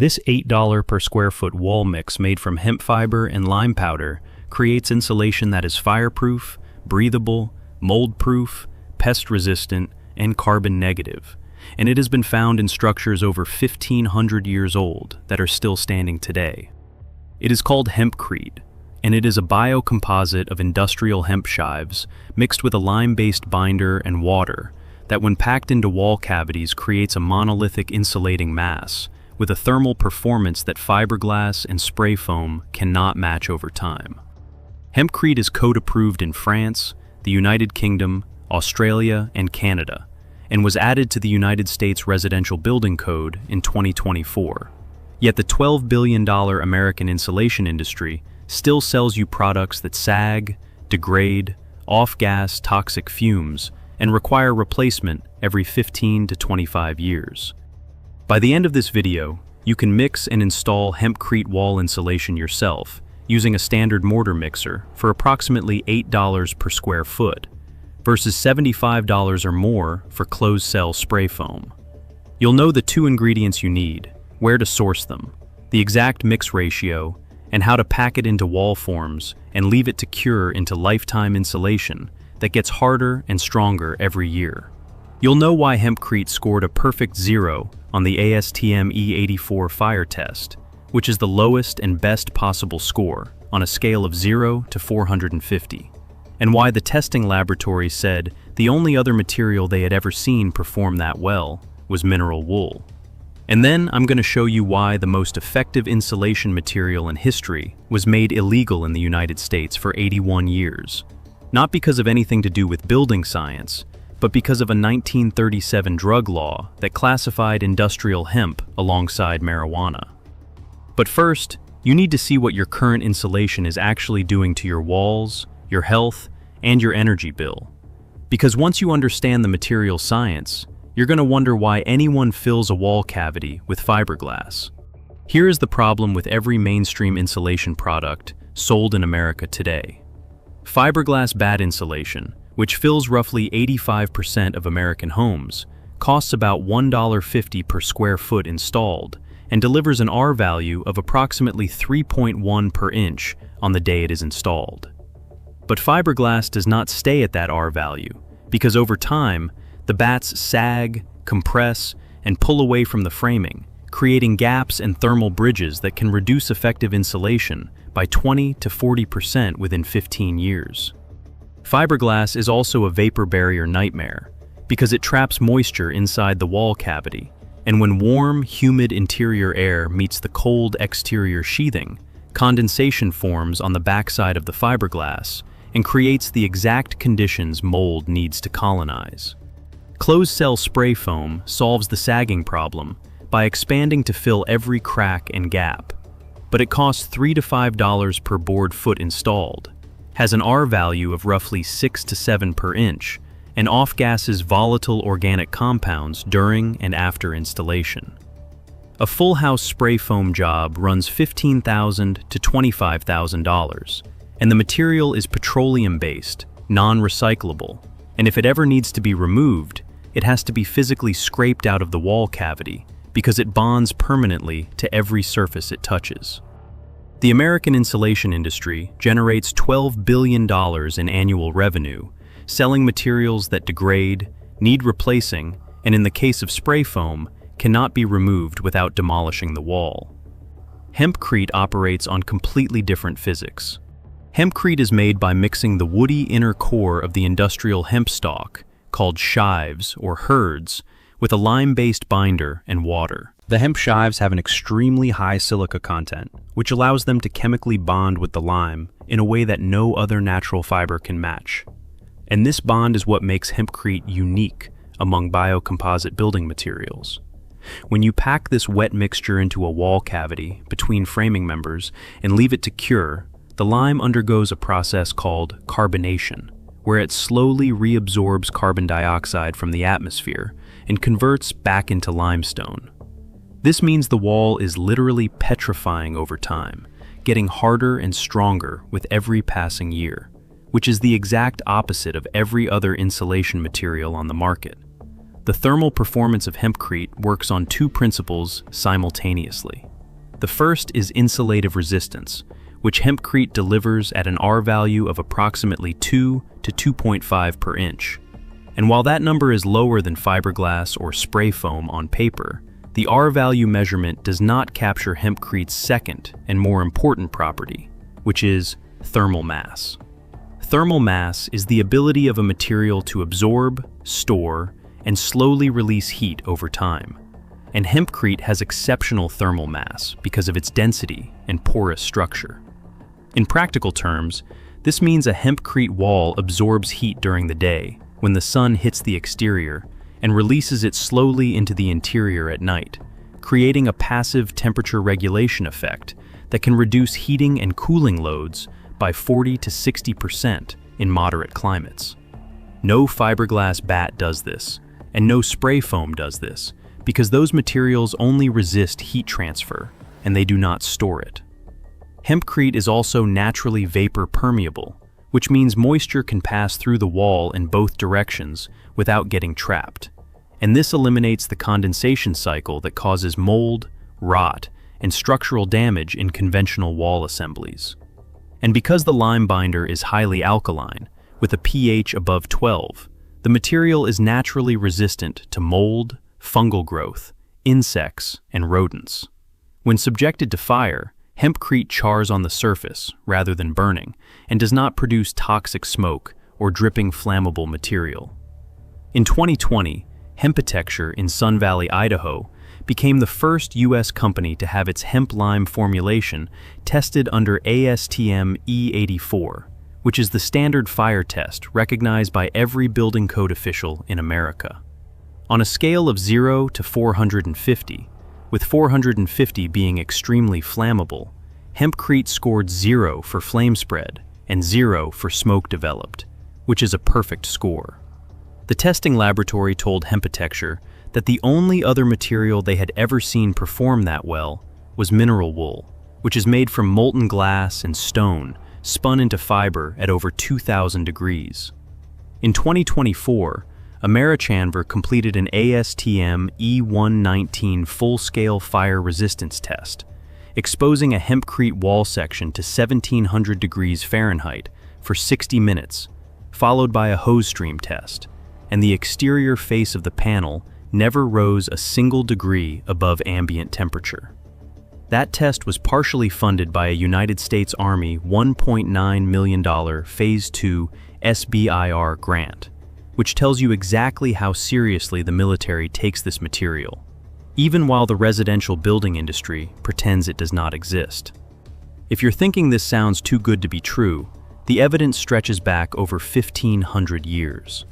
This $8 per square foot wall mix made from hemp fiber and lime powder creates insulation that is fireproof, breathable, mold-proof, pest-resistant, and carbon negative. And it has been found in structures over 1,500 years old that are still standing today. It is called hempcrete, and it is a biocomposite of industrial hemp chives mixed with a lime-based binder and water that, when packed into wall cavities, creates a monolithic insulating mass with a thermal performance that fiberglass and spray foam cannot match over time. Hempcrete is code-approved in France, the United Kingdom, Australia, and Canada, and was added to the United States Residential Building Code in 2024. Yet the $12 billion American insulation industry still sells you products that sag, degrade, off-gas toxic fumes, and require replacement every 15 to 25 years. By the end of this video, you can mix and install hempcrete wall insulation yourself using a standard mortar mixer for approximately $8 per square foot, versus $75 or more for closed-cell spray foam. You'll know the two ingredients you need, where to source them, the exact mix ratio, and how to pack it into wall forms and leave it to cure into lifetime insulation that gets harder and stronger every year. You'll know why hempcrete scored a perfect 0 on the ASTM E84 fire test, which is the lowest and best possible score on a scale of 0 to 450. And why the testing laboratory said the only other material they had ever seen perform that well was mineral wool. And then I'm going to show you why the most effective insulation material in history was made illegal in the United States for 81 years. Not because of anything to do with building science, but because of a 1937 drug law that classified industrial hemp alongside marijuana. But first, you need to see what your current insulation is actually doing to your walls, your health, and your energy bill. Because once you understand the material science, you're going to wonder why anyone fills a wall cavity with fiberglass. Here is the problem with every mainstream insulation product sold in America today. Fiberglass bad insulation, which fills roughly 85% of American homes, costs about $1.50 per square foot installed and delivers an R value of approximately 3.1 per inch on the day it is installed. But fiberglass does not stay at that R value, because over time, the bats sag, compress, and pull away from the framing, creating gaps and thermal bridges that can reduce effective insulation by 20 to 40% within 15 years. Fiberglass is also a vapor barrier nightmare, because it traps moisture inside the wall cavity, and when warm, humid interior air meets the cold exterior sheathing, condensation forms on the backside of the fiberglass and creates the exact conditions mold needs to colonize. Closed-cell spray foam solves the sagging problem by expanding to fill every crack and gap, but it costs $3 to $5 per board foot installed, has an R value of roughly 6 to 7 per inch, and off-gases volatile organic compounds during and after installation. A full house spray foam job runs $15,000 to $25,000, and the material is petroleum-based, non-recyclable, and if it ever needs to be removed, it has to be physically scraped out of the wall cavity because it bonds permanently to every surface it touches. The American insulation industry generates $12 billion in annual revenue, selling materials that degrade, need replacing, and in the case of spray foam, cannot be removed without demolishing the wall. Hempcrete operates on completely different physics. Hempcrete is made by mixing the woody inner core of the industrial hemp stalk, called chives or herds, with a lime-based binder and water. The hemp chives have an extremely high silica content, which allows them to chemically bond with the lime in a way that no other natural fiber can match. And this bond is what makes hempcrete unique among biocomposite building materials. When you pack this wet mixture into a wall cavity between framing members and leave it to cure, the lime undergoes a process called carbonation, where it slowly reabsorbs carbon dioxide from the atmosphere and converts back into limestone. This means the wall is literally petrifying over time, getting harder and stronger with every passing year, which is the exact opposite of every other insulation material on the market. The thermal performance of hempcrete works on two principles simultaneously. The first is insulative resistance, which hempcrete delivers at an R value of approximately 2 to 2.5 per inch. And while that number is lower than fiberglass or spray foam on paper, the R value measurement does not capture hempcrete's second and more important property, which is thermal mass. Thermal mass is the ability of a material to absorb, store, and slowly release heat over time. And hempcrete has exceptional thermal mass because of its density and porous structure. In practical terms, this means a hempcrete wall absorbs heat during the day when the sun hits the exterior and releases it slowly into the interior at night, creating a passive temperature regulation effect that can reduce heating and cooling loads by 40 to 60% in moderate climates. No fiberglass bat does this, and no spray foam does this, because those materials only resist heat transfer, and they do not store it. Hempcrete is also naturally vapor permeable, which means moisture can pass through the wall in both directions without getting trapped. And this eliminates the condensation cycle that causes mold, rot, and structural damage in conventional wall assemblies. And because the lime binder is highly alkaline, with a pH above 12, the material is naturally resistant to mold, fungal growth, insects, and rodents. When subjected to fire, hempcrete chars on the surface rather than burning and does not produce toxic smoke or dripping flammable material. In 2020, Hempitecture in Sun Valley, Idaho, became the first U.S. company to have its hemp lime formulation tested under ASTM E84, which is the standard fire test recognized by every building code official in America. On a scale of 0 to 450, with 450 being extremely flammable, hempcrete scored 0 for flame spread and 0 for smoke developed, which is a perfect score. The testing laboratory told Hempitecture that the only other material they had ever seen perform that well was mineral wool, which is made from molten glass and stone spun into fiber at over 2,000 degrees. In 2024, Americhanver completed an ASTM E119 full-scale fire resistance test, exposing a hempcrete wall section to 1,700 degrees Fahrenheit for 60 minutes, followed by a hose stream test, and the exterior face of the panel never rose a single degree above ambient temperature. That test was partially funded by a United States Army $1.9 million Phase 2 SBIR grant, which tells you exactly how seriously the military takes this material, even while the residential building industry pretends it does not exist. If you're thinking this sounds too good to be true, the evidence stretches back over 1,500 years.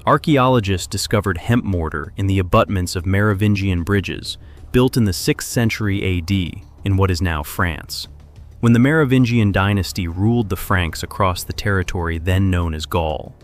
Archaeologists discovered hemp mortar in the abutments of Merovingian bridges built in the 6th century AD in what is now France, when the Merovingian dynasty ruled the Franks across the territory then known as Gaul.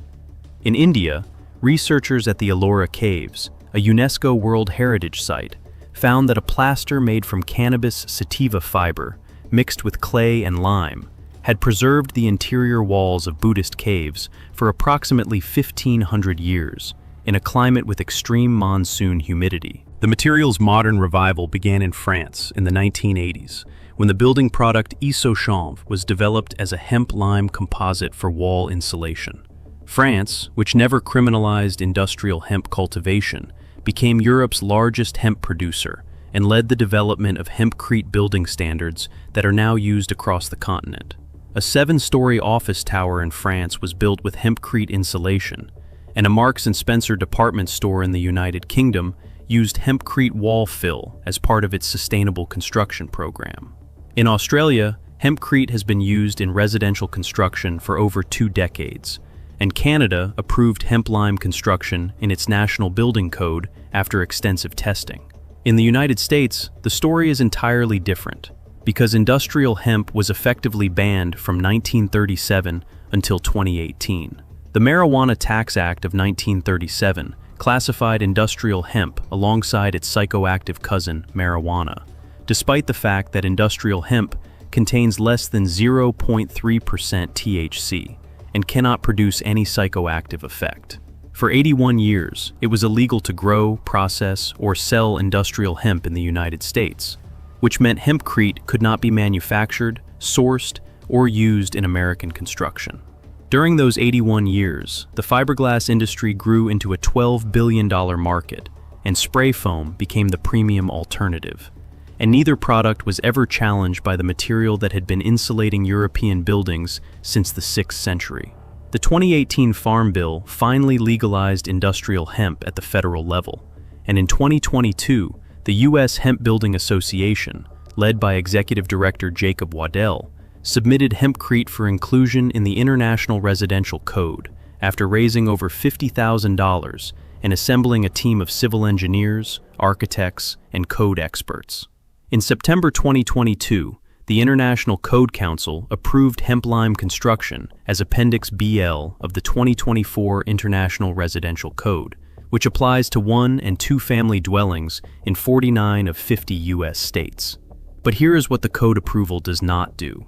In India, researchers at the Ellora Caves, a UNESCO World Heritage Site, found that a plaster made from cannabis sativa fiber mixed with clay and lime had preserved the interior walls of Buddhist caves for approximately 1,500 years in a climate with extreme monsoon humidity. The material's modern revival began in France in the 1980s, when the building product Isochanv was developed as a hemp-lime composite for wall insulation. France, which never criminalized industrial hemp cultivation, became Europe's largest hemp producer and led the development of hempcrete building standards that are now used across the continent. A 7-story office tower in France was built with hempcrete insulation, and a Marks & Spencer department store in the United Kingdom used hempcrete wall fill as part of its sustainable construction program. In Australia, hempcrete has been used in residential construction for over 2 decades, and Canada approved hemp lime construction in its National Building Code after extensive testing. In the United States, the story is entirely different, because industrial hemp was effectively banned from 1937 until 2018. The Marijuana Tax Act of 1937 classified industrial hemp alongside its psychoactive cousin, marijuana, despite the fact that industrial hemp contains less than 0.3% THC and cannot produce any psychoactive effect. For 81 years, it was illegal to grow, process, or sell industrial hemp in the United States. which meant hempcrete could not be manufactured, sourced, or used in American construction. During those 81 years, the fiberglass industry grew into a $12 billion market, and spray foam became the premium alternative. And neither product was ever challenged by the material that had been insulating European buildings since the 6th century. The 2018 Farm Bill finally legalized industrial hemp at the federal level, and in 2022, the U.S. Hemp Building Association, led by Executive Director Jacob Waddell, submitted hempcrete for inclusion in the International Residential Code after raising over $50,000 and assembling a team of civil engineers, architects, and code experts. In September 2022, the International Code Council approved hemp lime construction as Appendix BL of the 2024 International Residential Code, which applies to 1- and 2-family dwellings in 49 of 50 U.S. states. But here is what the code approval does not do.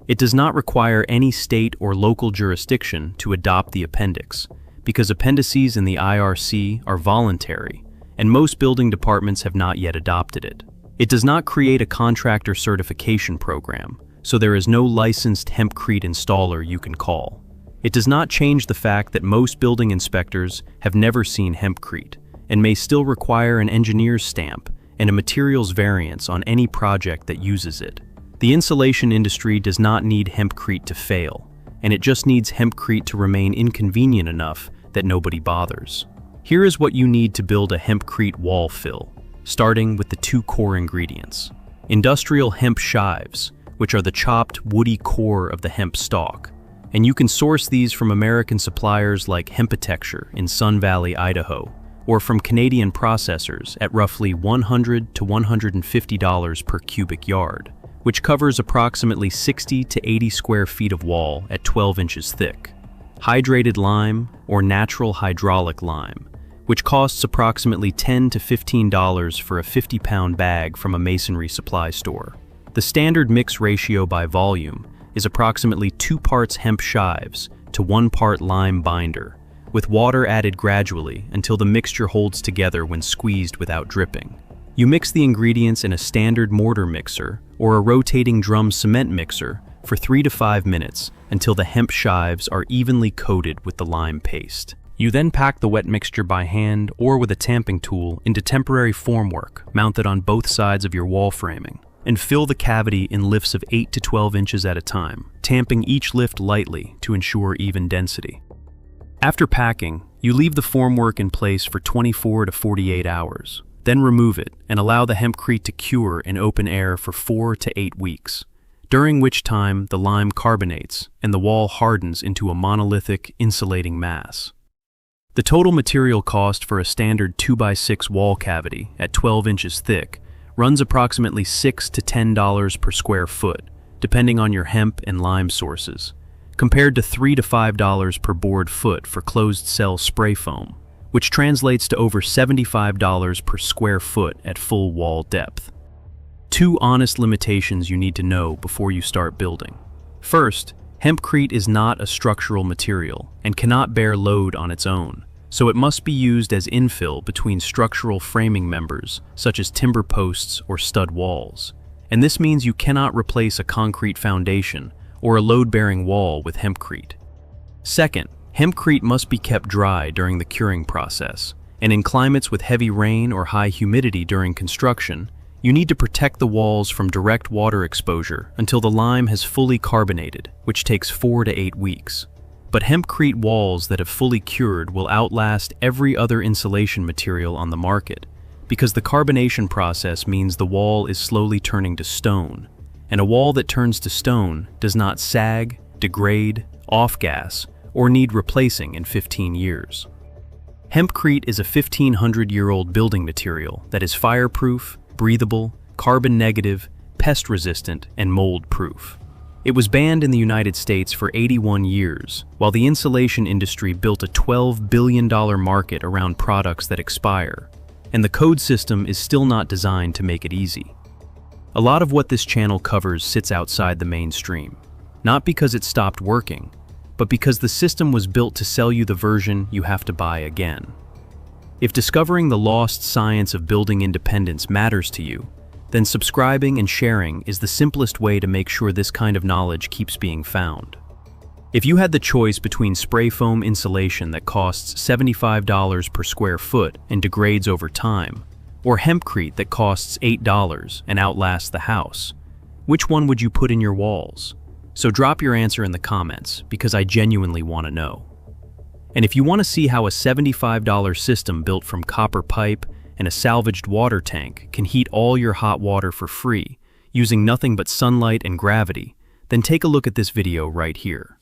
It does not require any state or local jurisdiction to adopt the appendix, because appendices in the IRC are voluntary, and most building departments have not yet adopted it. It does not create a contractor certification program, so there is no licensed hempcrete installer you can call. It does not change the fact that most building inspectors have never seen hempcrete, and may still require an engineer's stamp and a materials variance on any project that uses it. The insulation industry does not need hempcrete to fail, and it just needs hempcrete to remain inconvenient enough that nobody bothers. Here is what you need to build a hempcrete wall fill, starting with the 2 core ingredients. Industrial hemp shives, which are the chopped, woody core of the hemp stalk, and you can source these from American suppliers like Hempitecture in Sun Valley, Idaho, or from Canadian processors at roughly $100 to $150 per cubic yard, which covers approximately 60 to 80 square feet of wall at 12 inches thick. Hydrated lime, or natural hydraulic lime, which costs approximately $10 to $15 for a 50-pound bag from a masonry supply store. The standard mix ratio by volume is approximately 2 parts hemp shives to 1 part lime binder, with water added gradually until the mixture holds together when squeezed without dripping. You mix the ingredients in a standard mortar mixer or a rotating drum cement mixer for 3 to 5 minutes until the hemp shives are evenly coated with the lime paste. You then pack the wet mixture by hand or with a tamping tool into temporary formwork mounted on both sides of your wall framing, and fill the cavity in lifts of 8 to 12 inches at a time, tamping each lift lightly to ensure even density. After packing, you leave the formwork in place for 24 to 48 hours. Then remove it and allow the hempcrete to cure in open air for 4 to 8 weeks, during which time the lime carbonates and the wall hardens into a monolithic, insulating mass. The total material cost for a standard 2x6 wall cavity at 12 inches thick runs approximately $6 to $10 per square foot, depending on your hemp and lime sources, compared to $3 to $5 per board foot for closed-cell spray foam, which translates to over $75 per square foot at full wall depth. 2 honest limitations you need to know before you start building. First, hempcrete is not a structural material and cannot bear load on its own, so it must be used as infill between structural framing members such as timber posts or stud walls. And this means you cannot replace a concrete foundation or a load-bearing wall with hempcrete. Second, hempcrete must be kept dry during the curing process, and in climates with heavy rain or high humidity during construction, you need to protect the walls from direct water exposure until the lime has fully carbonated, which takes 4 to 8 weeks. But hempcrete walls that have fully cured will outlast every other insulation material on the market, because the carbonation process means the wall is slowly turning to stone, and a wall that turns to stone does not sag, degrade, off-gas, or need replacing in 15 years. Hempcrete is a 1,500-year-old building material that is fireproof, breathable, carbon-negative, pest-resistant, and mold-proof. It was banned in the United States for 81 years, while the insulation industry built a $12 billion market around products that expire, and the code system is still not designed to make it easy. A lot of what this channel covers sits outside the mainstream, not because it stopped working, but because the system was built to sell you the version you have to buy again. If discovering the lost science of building independence matters to you, then subscribing and sharing is the simplest way to make sure this kind of knowledge keeps being found. If you had the choice between spray foam insulation that costs $75 per square foot and degrades over time, or hempcrete that costs $8 and outlasts the house, which one would you put in your walls? So drop your answer in the comments, because I genuinely want to know. And if you want to see how a $75 system built from copper pipe and a salvaged water tank can heat all your hot water for free, using nothing but sunlight and gravity, then take a look at this video right here.